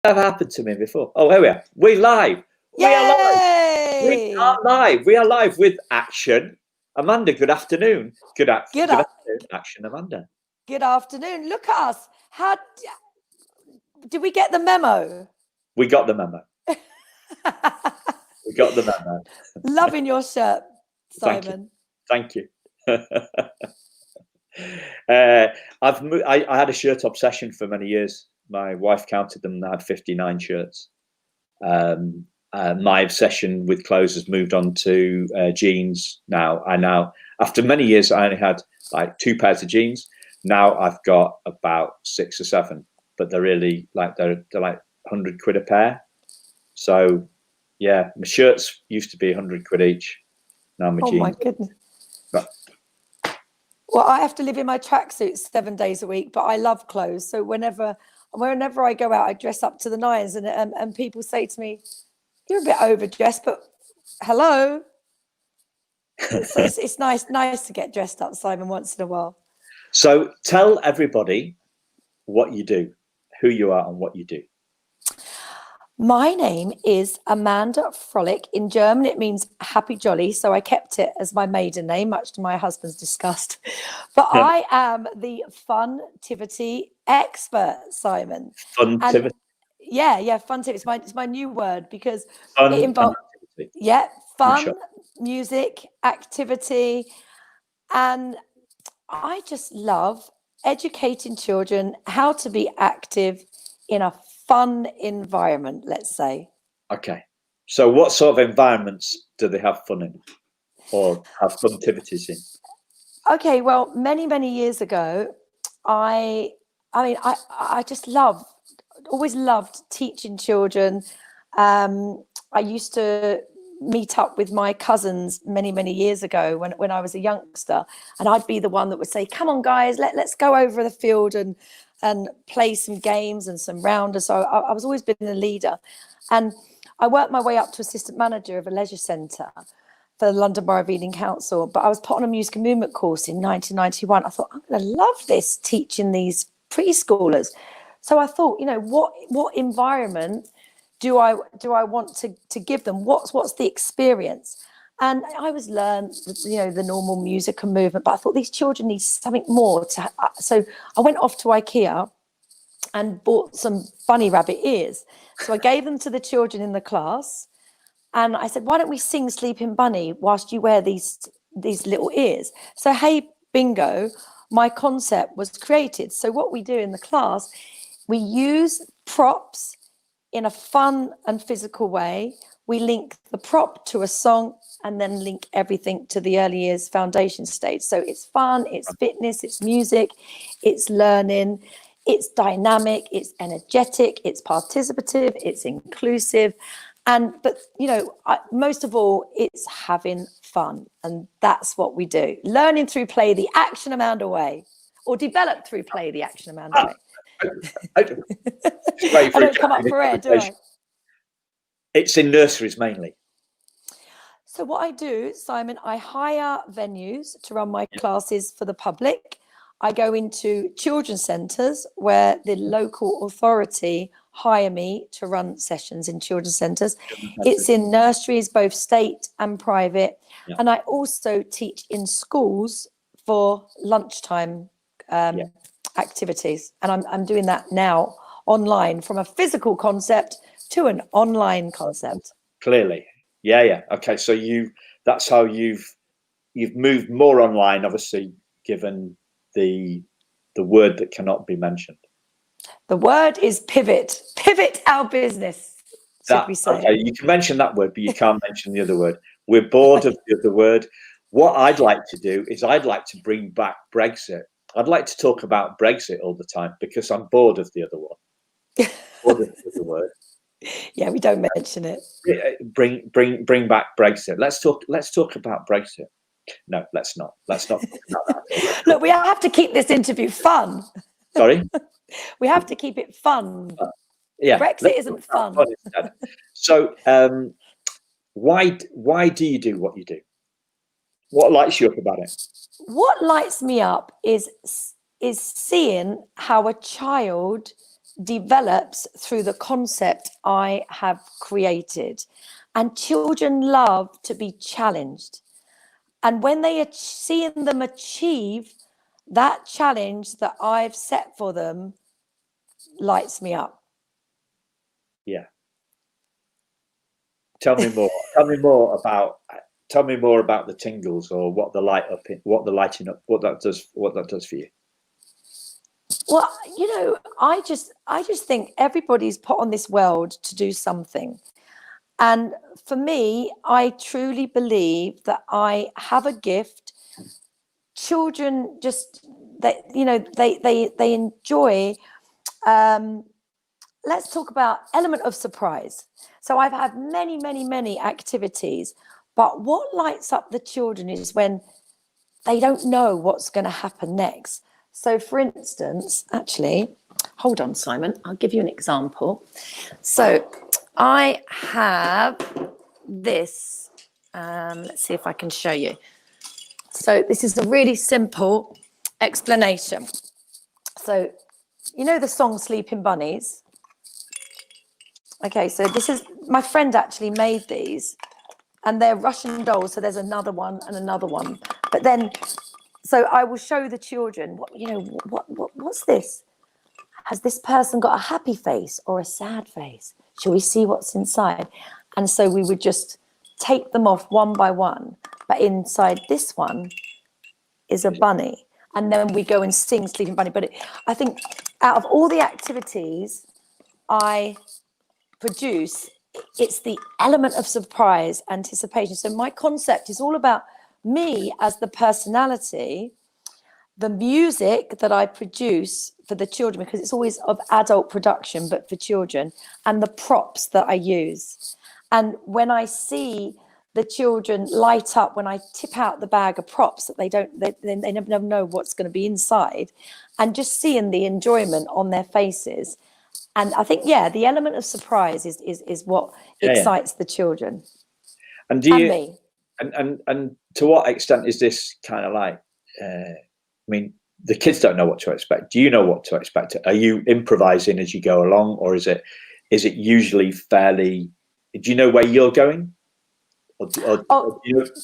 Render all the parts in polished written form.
That happened to me before. Oh, here we are. We're live. We are live. We Yay! are live. We are live with Action. Amanda, good afternoon. Good afternoon, Action, Amanda. Good afternoon. Look at us. How did we get the memo? We got the memo. We got the memo. Loving your shirt, Simon. Thank you. I had a shirt obsession for many years. My wife counted them and I had 59 shirts. My obsession with clothes has moved on to jeans now. After many years, I only had like 2 pairs of jeans. Now I've got about 6 or 7, but they're really like they're like 100 quid a pair. So yeah, my shirts used to be 100 quid each. Now my jeans. Oh my goodness. Well, I have to live in my tracksuits 7 days a week, but I love clothes. So whenever I go out, I dress up to the nines, and people say to me, "You're a bit overdressed," but hello. So it's nice to get dressed up, Simon, once in a while. So tell everybody what you do, who you are, and what you do. My name is Amanda Frolic. In German, it means happy jolly. So I kept it as my maiden name, much to my husband's disgust. But yeah. I am the funtivity expert, Simon. Funtivity? Yeah, funtivity. It's my new word because fun it involves fun, sure. Music, activity. And I just love educating children how to be active in a fun environment, let's say. Okay. So what sort of environments do they have fun in or have fun activities in? Okay, well, many years ago, I just always loved teaching children. I used to meet up with my cousins many years ago when I was a youngster, and I'd be the one that would say, "Come on, guys, let's go over the field and play some games and some rounders." So I was always been a leader, and I worked my way up to assistant manager of a leisure centre for the London Borough of Ealing Council. But I was put on a music and movement course in 1991. I thought, I'm going to love this, teaching these preschoolers. So I thought, what environment do I want to give them? What's the experience? And I always learned, the normal music and movement, but I thought these children need something more. So I went off to IKEA and bought some bunny rabbit ears. So I gave them to the children in the class. And I said, why don't we sing Sleeping Bunny whilst you wear these little ears? So, hey, bingo, my concept was created. So what we do in the class, we use props in a fun and physical way. We link the prop to a song and then link everything to the early years foundation stage. So it's fun, it's fitness, it's music, it's learning, it's dynamic, it's energetic, it's participative, it's inclusive. But most of all, it's having fun. And that's what we do. Learning through play the Action Amanda way, or develop through play the Action Amanda way. I don't come up for air, do I? It's in nurseries mainly. So what I do, Simon, I hire venues to run my classes for the public. I go into children's centres where the local authority hire me to run sessions in children's centres. It's in nurseries, both state and private. Yeah. And I also teach in schools for lunchtime activities. And I'm doing that now online, from a physical concept to an online concept. Clearly. Yeah. Okay. So that's how you've moved more online, obviously, given the word that cannot be mentioned. The word is pivot. Pivot our business, should we say. Okay, you can mention that word, but you can't mention the other word. We're bored of the other word. What I'd like to do is I'd like to bring back Brexit. I'd like to talk about Brexit all the time because I'm bored of the other one. Bored of the other word. Yeah, we don't mention it. Bring back Brexit. Let's talk about Brexit. No, let's not. Let's not talk about that. Look, we have to keep this interview fun. Sorry? We have to keep it fun. Yeah, Brexit isn't fun. So, why do you do what you do? What lights you up about it? What lights me up is seeing how a child develops through the concept I have created. And children love to be challenged. And when they see them achieve that challenge that I've set for them, lights me up. Yeah. Tell me more. Tell me more about the tingles, or what the lighting up, what that does for you. Well, I just think everybody's put on this world to do something. And for me, I truly believe that I have a gift. Children just, they enjoy, let's talk about element of surprise. So I've had many, many, many activities, but what lights up the children is when they don't know what's going to happen next. So for instance, actually, hold on, Simon, I'll give you an example. So I have this, let's see if I can show you. So this is a really simple explanation. So, the song Sleeping Bunnies? Okay, so this is, my friend actually made these, and they're Russian dolls. So there's another one and another one. But then, so I will show the children, what's this? Has this person got a happy face or a sad face? Shall we see what's inside? And so we would just take them off one by one. But inside this one is a bunny. And then we go and sing Sleeping Bunny. But I think out of all the activities I produce, it's the element of surprise, anticipation. So my concept is all about me as the personality, the music that I produce for the children, because it's always of adult production, but for children, and the props that I use. And when I see the children light up, when I tip out the bag of props that they never know what's going to be inside, and just seeing the enjoyment on their faces. And I think, the element of surprise is what excites the children. And do you, and me. And to what extent is this kind of like, I mean, the kids don't know what to expect. Do you know what to expect? Are you improvising as you go along, or is it usually fairly, do you know where you're going? Or do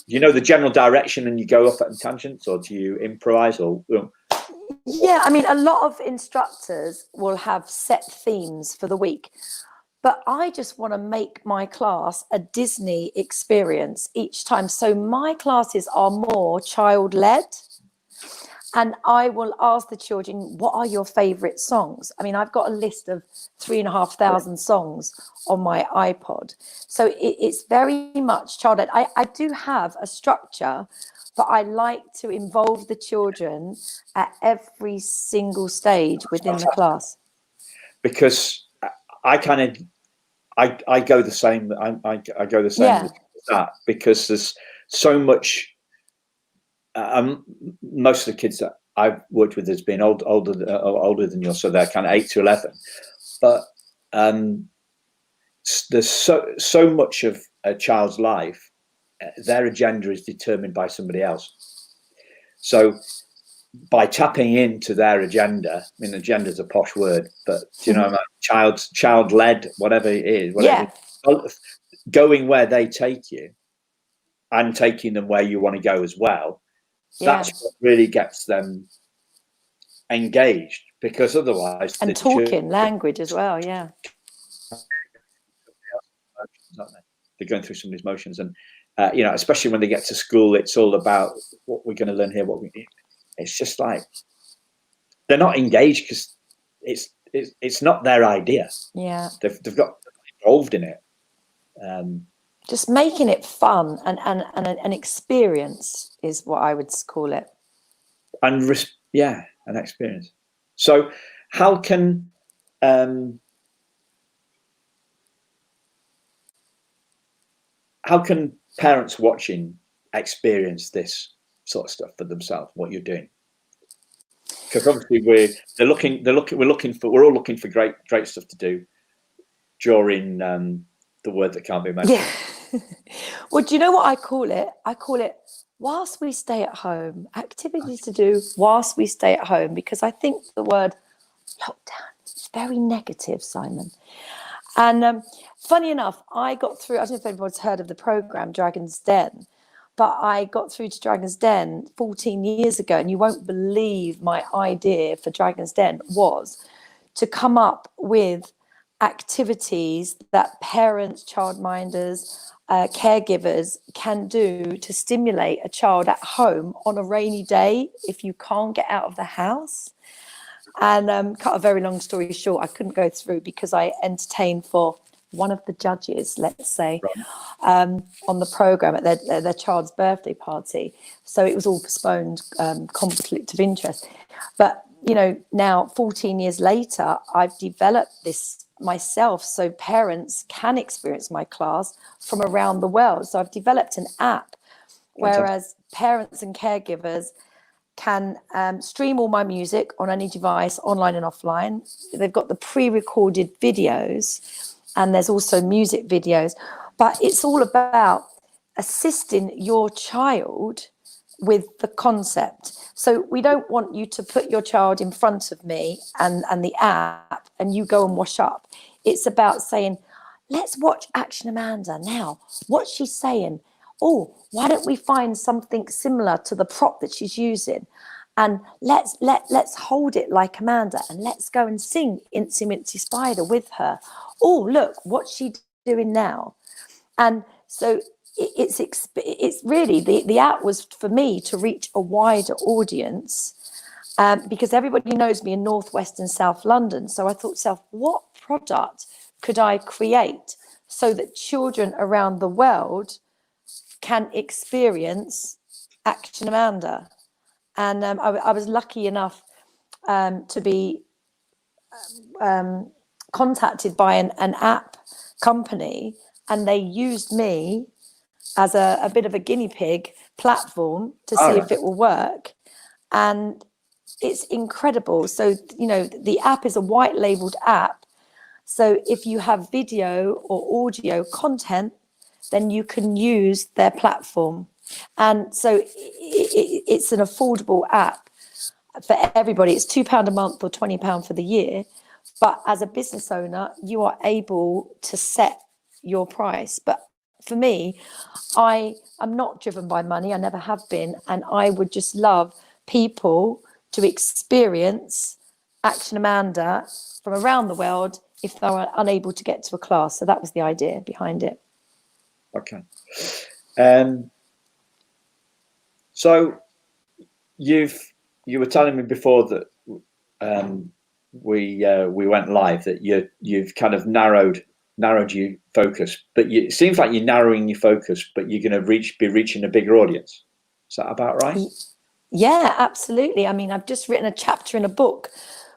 you know the general direction and you go off at tangents, or do you improvise? Yeah, I mean, a lot of instructors will have set themes for the week, but I just want to make my class a Disney experience each time. So my classes are more child-led, and I will ask the children, what are your favorite songs? I mean, I've got a list of 3,500 songs on my iPod. So it's very much child-led. I do have a structure, but I like to involve the children at every single stage within the class. Because I go the same. I go the same with that, because there's so much. Most of the kids that I've worked with has been older than yours, so they're kind of 8 to 11. But there's so much of a child's life, their agenda is determined by somebody else. So by tapping into their agenda, I mean, agenda is a posh word, but do you know, like child-led, whatever it is, going where they take you and taking them where you want to go as well. That's what really gets them engaged, because otherwise, and talking language as well. They're going through somebody's motions, and especially when they get to school, it's all about what we're going to learn here. It's just like they're not engaged because it's not their idea. Yeah, they've got involved in it. Just making it fun and an experience is what I would call it. And an experience. So how can parents watching experience this sort of stuff for themselves, what you're doing? Because obviously we're all looking for great stuff to do during the word that can't be mentioned. Yeah. Well, do you know what I call it? I call it whilst we stay at home, activities to do whilst we stay at home, because I think the word lockdown is very negative, Simon. And funny enough, I got through, I don't know if anyone's heard of the program Dragon's Den, but I got through to Dragon's Den 14 years ago, and you won't believe my idea for Dragon's Den was to come up with activities that parents, childminders, caregivers can do to stimulate a child at home on a rainy day if you can't get out of the house. And cut a very long story short, I couldn't go through because I entertained for one of the judges, let's say, on the program at their child's birthday party. So it was all postponed, conflict of interest. But, you know, now 14 years later, I've developed this myself so parents can experience my class from around the world. So I've developed an app, whereas parents and caregivers can stream all my music on any device, online and offline. They've got the pre-recorded videos, and there's also music videos. But it's all about assisting your child with the concept. So we don't want you to put your child in front of me and the app and you go and wash up. It's about saying, let's watch Action Amanda now. What's she saying? Oh, why don't we find something similar to the prop that she's using? And let's hold it like Amanda, and let's go and sing Incy Mincy Spider with her. Oh, look, what's she doing now? And so it's really, the app was for me to reach a wider audience, because everybody knows me in Northwest and South London. So I thought, what product could I create so that children around the world can experience Action Amanda? And I was lucky enough to be contacted by an app company, and they used me as a bit of a guinea pig platform to see if it will work. And it's incredible. So, you know, the app is a white labeled app. So if you have video or audio content, then you can use their platform. And so it's an affordable app for everybody. It's £2 a month or £20 for the year. But as a business owner, you are able to set your price. But for me, I am not driven by money. I never have been. And I would just love people to experience Action Amanda from around the world if they were unable to get to a class. So that was the idea behind it. Okay. So you were telling me before that we went live that you've kind of narrowed your focus, but it seems like you're narrowing your focus, but you're going to be reaching a bigger audience. Is that about right? Yeah, absolutely. I mean, I've just written a chapter in a book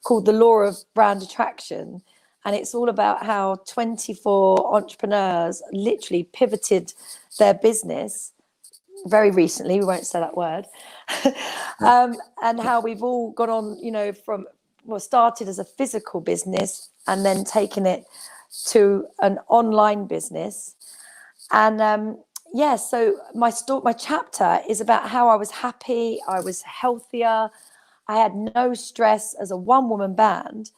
called The Law of Brand Attraction, and it's all about how 24 entrepreneurs literally pivoted their business very recently. We won't say that word. And how we've all gone on, you know, started as a physical business and then taken it to an online business. And so my chapter is about how I was happy, I was healthier, I had no stress as a one-woman band.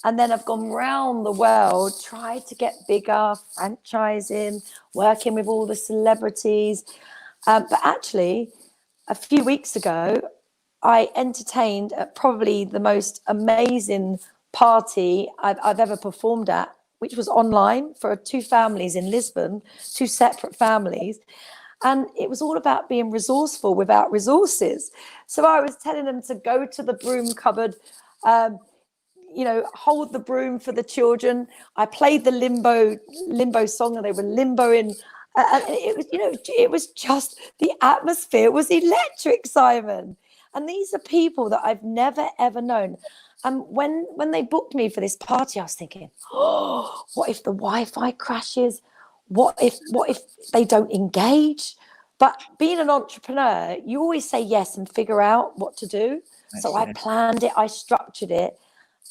And then I've gone round the world, tried to get bigger, franchising, working with all the celebrities. But actually, a few weeks ago, I entertained at probably the most amazing party I've ever performed at, which was online for 2 families in Lisbon, 2 separate families. And it was all about being resourceful without resources. So I was telling them to go to the broom cupboard, you know, hold the broom for the children. I played the limbo song, and they were limboing. And it was, you know, it was just, the atmosphere was electric, Simon. And these are people that I've never, ever known. And when they booked me for this party, I was thinking, oh, what if the Wi-Fi crashes? What if they don't engage? But being an entrepreneur, you always say yes and figure out what to do. So I planned it, I structured it,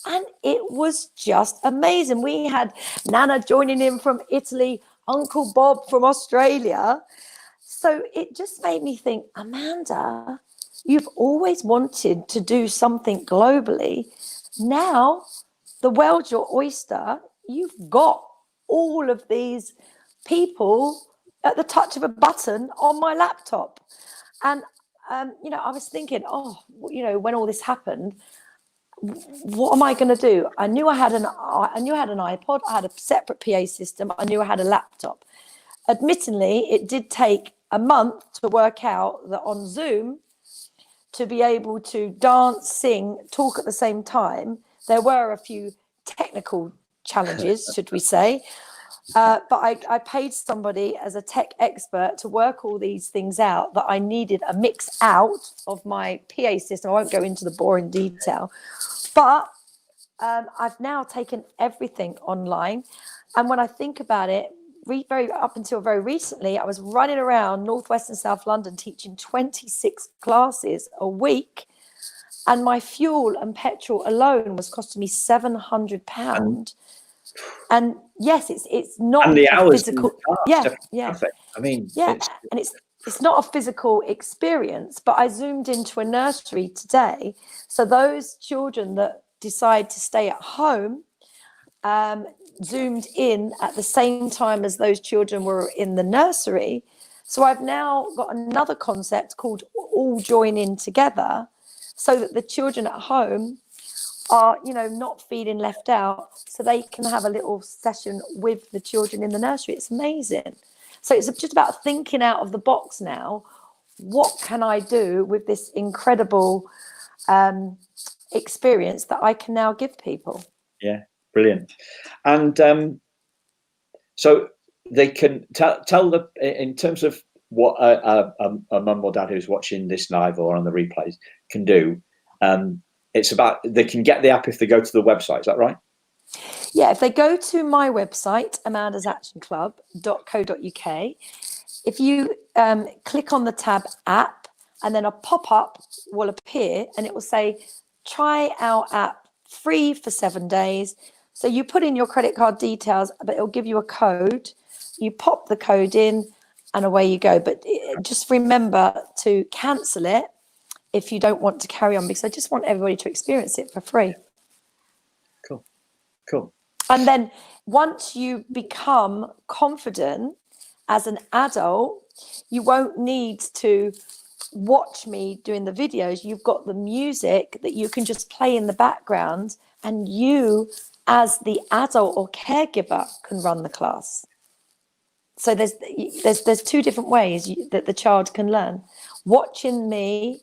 and it was just amazing. We had Nana joining in from Italy, Uncle Bob from Australia. So it just made me think, Amanda, you've always wanted to do something globally. Now the world's your oyster. You've got all of these people at the touch of a button on my laptop. And, I was thinking, when all this happened, what am I going to do? I knew I had an iPod. I had a separate PA system. I knew I had a laptop. Admittedly, it did take a month to work out that on Zoom, to be able to dance, sing, talk at the same time, there were a few technical challenges, should we say. But I paid somebody as a tech expert to work all these things out, that I needed a mix out of my PA system. I won't go into the boring detail, but I've now taken everything online. And when I think about it, up until very recently, I was running around Northwest and South London teaching 26 classes a week. And my fuel and petrol alone was costing me £700. And yes, it's not and the a hours physical. yeah. I mean, And it's not a physical experience. But I zoomed into a nursery today, so those children that decide to stay at home zoomed in at the same time as those children were in the nursery. So I've now got another concept called all join in together, so that the children at home are, not feeling left out, so they can have a little session with the children in the nursery. It's amazing. So it's just about thinking out of the box now. What can I do with this incredible experience that I can now give people? Yeah, brilliant. And so they can tell in terms of what a mum or dad who's watching this live or on the replays can do. It's about, they can get the app if they go to the website. Is that right? Yeah, if they go to my website, amandasactionclub.co.uk, if you click on the tab app, and then a pop-up will appear and it will say, try our app free for 7 days. So you put in your credit card details, but it'll give you a code. You pop the code in and away you go. But just remember to cancel it if you don't want to carry on, because I just want everybody to experience it for free. Cool. And then once you become confident as an adult, you won't need to watch me doing the videos. You've got the music that you can just play in the background, and you as the adult or caregiver can run the class. So there's two different ways that the child can learn: watching me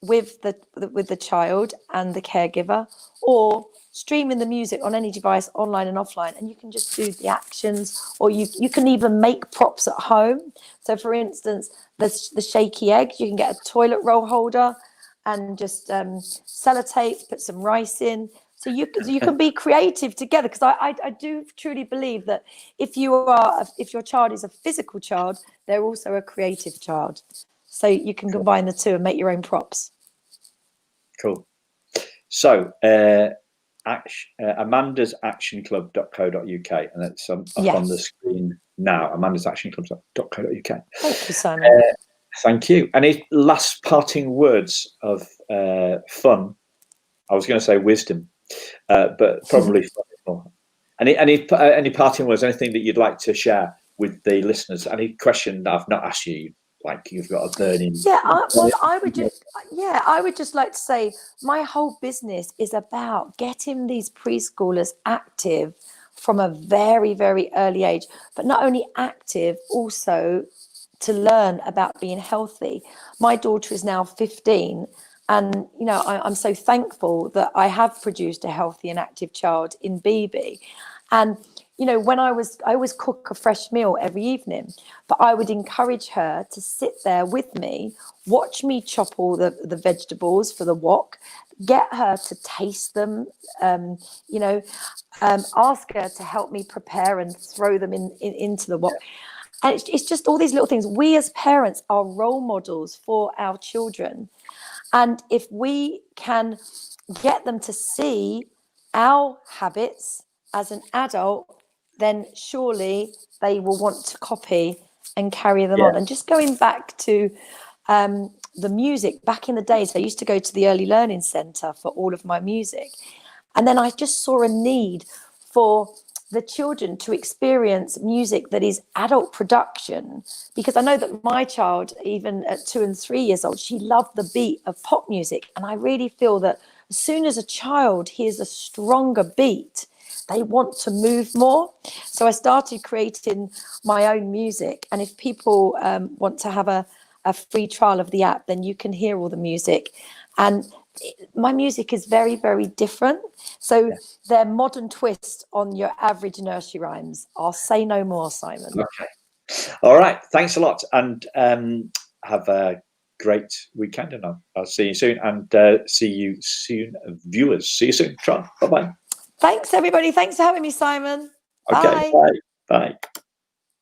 with the child and the caregiver, or streaming the music on any device, online and offline, and you can just do the actions, or you can even make props at home. So for instance, the shaky egg, you can get a toilet roll holder and just sellotape, put some rice in. So you can be creative together, because I do truly believe that if your child is a physical child, they're also a creative child. So you can combine the two and make your own props. Cool. So amandasactionclub.co.uk, and it's up on the screen now. amandasactionclub.co.uk. Thank you, Simon. Thank you. Any last parting words of fun? I was going to say wisdom, but probably fun. Any parting words? Anything that you'd like to share with the listeners? Any question that I've not asked you? Like you've got a burning. I would just like to say my whole business is about getting these preschoolers active from a very, very early age, but not only active, also to learn about being healthy. My daughter is now 15, and I'm so thankful that I have produced a healthy and active child in BB. And when I always cook a fresh meal every evening, but I would encourage her to sit there with me, watch me chop all the vegetables for the wok, get her to taste them, ask her to help me prepare and throw them into the wok. And it's just all these little things. We as parents are role models for our children. And if we can get them to see our habits as an adult, then surely they will want to copy and carry them on. And just going back to the music, back in the days, I used to go to the Early Learning Centre for all of my music. And then I just saw a need for the children to experience music that is adult production, because I know that my child, even at 2 and 3 years old, she loved the beat of pop music. And I really feel that as soon as a child hears a stronger beat, they want to move more. So I started creating my own music. And if people want to have a free trial of the app, then you can hear all the music. And my music is very, very different. So they're modern twist on your average nursery rhymes. I'll say no more, Simon. Okay. All right. Thanks a lot. And have a great weekend. And I'll see you soon. And see you soon, viewers. See you soon. Bye-bye. Thanks, everybody. Thanks for having me, Simon. Okay. Bye. Bye. Bye.